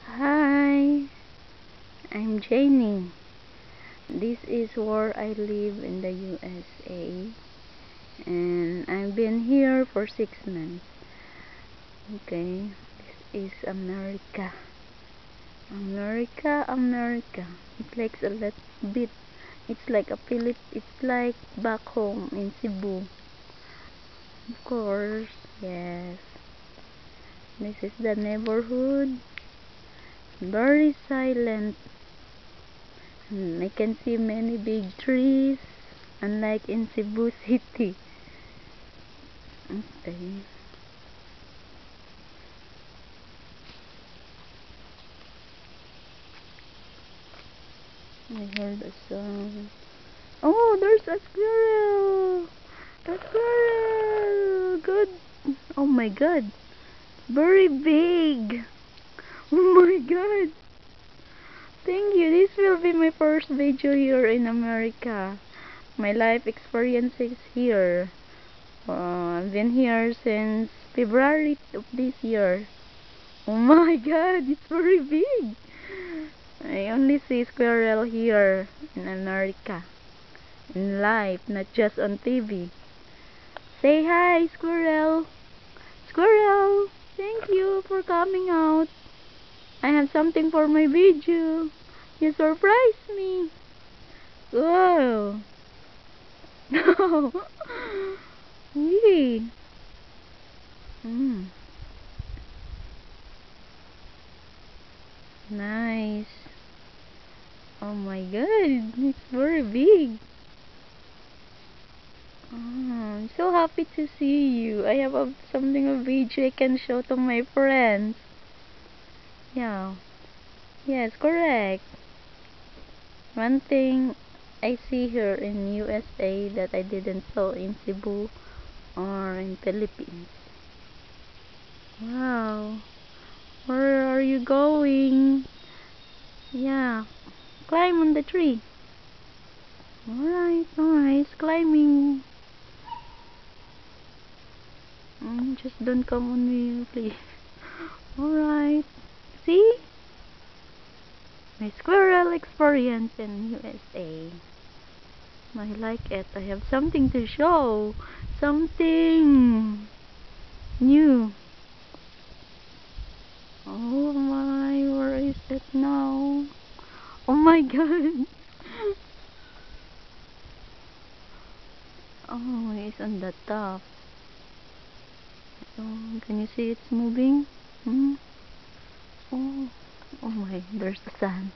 Hi, I'm Janie. This is where I live in the USA, and I've been here for 6 months. Okay, this is America. America. It likes a little bit. It's like a Philip. It's like back home in Cebu. Of course, yes. This is the neighborhood. Very silent. I can see many big trees, unlike in Cebu City. Okay. I heard a sound. Oh, there's a squirrel! A squirrel! Good. Oh my god. Very big. Oh my god. Thank you. This will be my first video here in America. My life experiences here. I've been here since February of this year. Oh my god, it's very big. I only see squirrel here in America. In life, not just on TV. Say hi, squirrel. Squirrel, thank you for coming out. I have something for my video. You surprised me. Whoa. No. Yee. Mm. Nice. Oh my god, it's very big. Oh, I'm so happy to see you. I have something of video I can show to my friends. Yeah. Yes, correct. One thing I see here in USA that I didn't saw in Cebu or in Philippines. Wow. Where are you going? Yeah. Climb on the tree. Alright, nice. Climbing. Just don't come on me, please. Alright. See? My squirrel experience in USA. I like it. I have something to show. Something new. Oh my, where is it now? Oh my god. Oh, it's on the top. Oh, can you see it's moving? Hmm? Oh, oh my, there's the sun.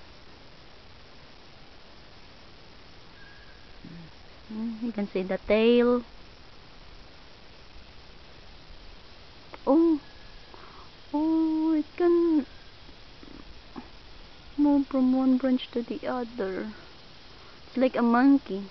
You can see the tail. Oh, oh, it can move from one branch to the other. It's like a monkey.